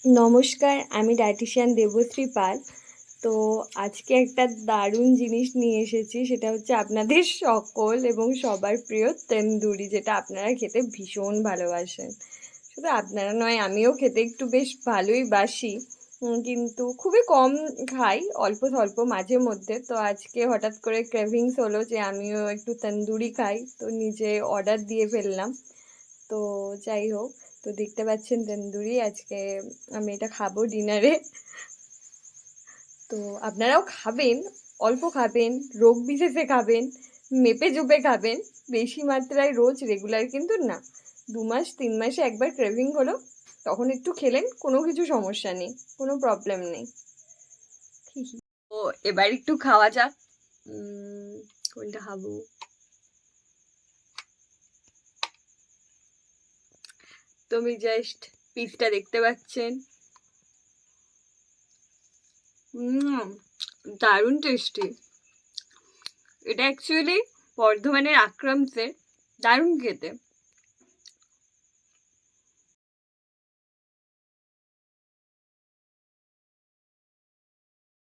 নমস্কার, আমি ডায়েটিশিয়ান দেবশ্রী পাল। তো আজকে একটা দারুণ জিনিস নিয়ে এসেছি, সেটা হচ্ছে আপনাদের সকল এবং সবার প্রিয় তন্দুরি, যেটা আপনারা খেতে ভীষণ ভালোবাসেন। শুধু আপনারা নয়, আমিও খেতে একটু বেশ ভালোই বাসি, কিন্তু খুবই কম খাই, অল্প স্বল্প মাঝে মধ্যে। তো আজকে হঠাৎ করে ক্রেভিংস হলো যে আমিও একটু তন্দুরি খাই, তো নিজে অর্ডার দিয়ে ফেললাম। তো যাই হোক, তো দেখতে পাচ্ছেন তন্দুরি আজকে আমি এটা খাবো ডিনারে। তো আপনারাও খাবেন, অল্প খাবেন, রোগ বিশেষে খাবেন, মেপে জুপে খাবেন, বেশি মাত্রায় রোজ রেগুলার কিন্তু না। 2 মাস 3 মাসে একবার ক্রেভিং হলো, তখন একটু খেলেন, কোনো কিছু সমস্যা নেই, কোনো প্রবলেম নেই। তো এবার একটু খাওয়া যাক। কোনটা খাবো? তুমি জাস্ট পিসটা দেখতে পাচ্ছেন। দারুণ টেস্টি। এটা অ্যাকচুয়ালি বর্ধমানের আক্রামসের, দারুণ খেতে।